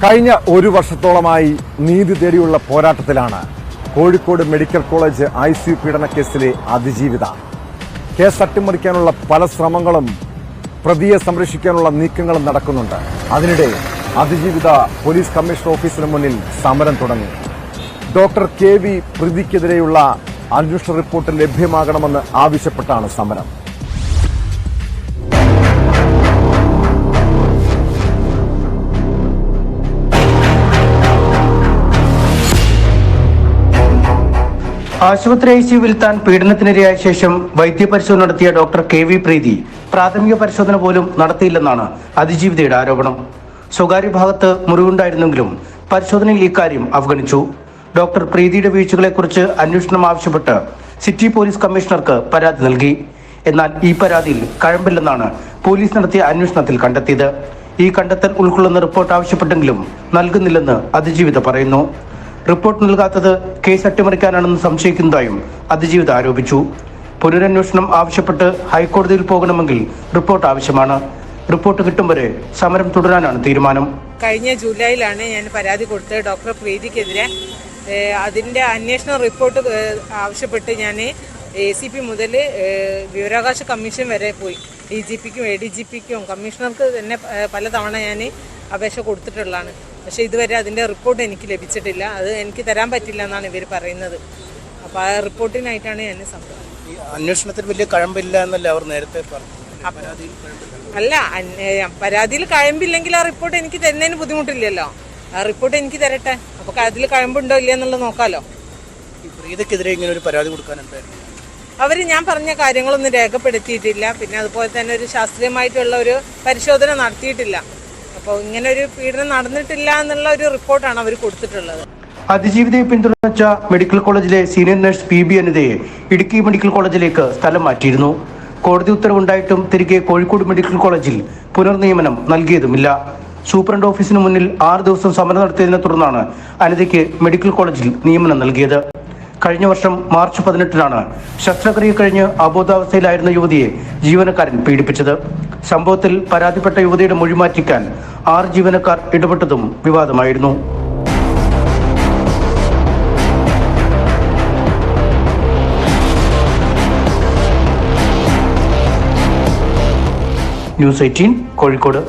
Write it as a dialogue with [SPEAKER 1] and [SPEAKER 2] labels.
[SPEAKER 1] കഴിഞ്ഞ ഒരു വർഷത്തോളമായി നീതി തേടിയുള്ള പോരാട്ടത്തിലാണ് കോഴിക്കോട് മെഡിക്കൽ കോളേജ് ICU പീഡനക്കേസിലെ അതിജീവിത. കേസ് അട്ടിമറിക്കാനുള്ള പല ശ്രമങ്ങളും പ്രതിയെ സംരക്ഷിക്കാനുള്ള നീക്കങ്ങളും നടക്കുന്നുണ്ട്. അതിനിടെ അതിജീവിത പോലീസ് കമ്മീഷണർ ഓഫീസിന് മുന്നിൽ സമരം തുടങ്ങി. ഡോക്ടർ KV പ്രതിക്കെതിരെയുള്ള അന്വേഷണ റിപ്പോർട്ട് ലഭ്യമാകണമെന്ന് ആവശ്യപ്പെട്ടാണ് സമരം.
[SPEAKER 2] ആശുപത്രി ICUവിൽ താൻ പീഡനത്തിനിരയായ ശേഷം വൈദ്യപരിശോധന നടത്തിയ ഡോക്ടർ KV പ്രീതി പ്രാഥമിക പരിശോധന പോലും നടത്തിയില്ലെന്നാണ് അതിജീവിതയുടെ ആരോപണം. സ്വകാര്യ ഭാഗത്ത് മുറിവുണ്ടായിരുന്നെങ്കിലും പരിശോധനയിൽ ഇക്കാര്യം അവഗണിച്ചു. ഡോക്ടർ പ്രീതിയുടെ വീഴ്ചകളെക്കുറിച്ച് അന്വേഷണം ആവശ്യപ്പെട്ട് സിറ്റി പോലീസ് കമ്മീഷണർക്ക് പരാതി നൽകി. എന്നാൽ ഈ പരാതിയിൽ കഴമ്പില്ലെന്നാണ് പോലീസ് നടത്തിയ അന്വേഷണത്തിൽ കണ്ടെത്തിയത്. ഈ കണ്ടെത്തൽ ഉൾക്കൊള്ളുന്ന റിപ്പോർട്ട് ആവശ്യപ്പെട്ടെങ്കിലും നൽകുന്നില്ലെന്ന് അതിജീവിത പറയുന്നു. റിപ്പോർട്ട് നൽകാത്തത് കേസ് അട്ടിമറിക്കാനാണെന്ന് സംശയിക്കുന്നതായും അതിജീവിത ആരോപിച്ചു. പുനരന്വേഷണം ആവശ്യപ്പെട്ട് ഹൈക്കോടതിയിൽ പോകണമെങ്കിൽ റിപ്പോർട്ട് ആവശ്യമാണ്. റിപ്പോർട്ട് കിട്ടും വരെ സമരം തുടരാനാണ് തീരുമാനം.
[SPEAKER 3] കഴിഞ്ഞ ജൂലൈയിലാണ് ഞാൻ പരാതി കൊടുത്തത് ഡോക്ടർ പ്രീതിക്കെതിരെ. അതിൻ്റെ അന്വേഷണ റിപ്പോർട്ട് ആവശ്യപ്പെട്ട് ഞാൻ ACP മുതൽ വിവരാവകാശ കമ്മീഷൻ വരെ പോയി. DGPക്കും ADGPക്കും കമ്മീഷണർക്ക് തന്നെ പലതവണ ഞാൻ അപേക്ഷ കൊടുത്തിട്ടുള്ളതാണ്. പക്ഷേ ഇതുവരെ അതിൻ്റെ റിപ്പോർട്ട് എനിക്ക് ലഭിച്ചിട്ടില്ല. അത് എനിക്ക് തരാൻ പറ്റില്ല എന്നാണ് ഇവർ പറയുന്നത്. അപ്പോൾ ആ റിപ്പോർട്ടിനായിട്ടാണ് ഞാൻ സമരം.
[SPEAKER 2] ഈ അന്വേഷണത്തിൽ വലിയ കഴമ്പില്ല എന്നല്ലേ അവർ നേരത്തെ പറഞ്ഞു?
[SPEAKER 3] അല്ല, പരാതിയിൽ കഴമ്പില്ലെങ്കിൽ ആ റിപ്പോർട്ട് എനിക്ക് തരുന്നതിന് ബുദ്ധിമുട്ടില്ലല്ലോ. ആ റിപ്പോർട്ട് എനിക്ക് തരട്ടെ, അപ്പോൾ അതിൽ കഴമ്പുണ്ടോ ഇല്ല എന്നുള്ളത് നോക്കാമല്ലോ.
[SPEAKER 2] ഈ പ്രീതിക്കെതിരെ ഇങ്ങനെ ഒരു പരാതി കൊടുക്കാൻ എന്തായിരുന്നു?
[SPEAKER 3] അവർ ഞാൻ പറഞ്ഞ കാര്യങ്ങളൊന്നും രേഖപ്പെടുത്തിയിട്ടില്ല. പിന്നെ അതുപോലെ തന്നെ ഒരു ശാസ്ത്രീയമായിട്ടുള്ള ഒരു പരിശോധന നടത്തിയിട്ടില്ല. അപ്പോൾ ഇങ്ങനെ ഒരു പീഡനം നടന്നിട്ടില്ല എന്നുള്ള ഒരു റിപ്പോർട്ടാണ് അവർ കൊടുത്തിട്ടുള്ളത്.
[SPEAKER 2] അതിജീവിതയെ പിന്തുണച്ച മെഡിക്കൽ കോളേജിലെ സീനിയർ നഴ്സ് PB അനിതയെ ഇടുക്കി മെഡിക്കൽ കോളേജിലേക്ക് സ്ഥലം മാറ്റിയിരുന്നു. കോടതി ഉത്തരവുണ്ടായിട്ടും തിരികെ കോഴിക്കോട് മെഡിക്കൽ കോളേജിൽ പുനർനിയമനം നൽകിയതുമില്ല. സൂപ്രണ്ട് ഓഫീസിന് മുന്നിൽ 6 ദിവസം സമരം നടത്തിയതിനെ തുടർന്നാണ് അനിതയ്ക്ക് മെഡിക്കൽ കോളേജിൽ നിയമനം നൽകിയത്. കഴിഞ്ഞ വർഷം മാർച്ച് 18-നാണ് ശസ്ത്രക്രിയ കഴിഞ്ഞ് അബോധാവസ്ഥയിലായിരുന്ന യുവതിയെ ജീവനക്കാരൻ പീഡിപ്പിച്ചത്. സംഭവത്തിൽ പരാതിപ്പെട്ട യുവതിയുടെ മൊഴി മാറ്റിക്കാൻ 6 ജീവനക്കാർ ഇടപെട്ടതും വിവാദമായിരുന്നു. ന്യൂസ് 18 കോഴിക്കോട്.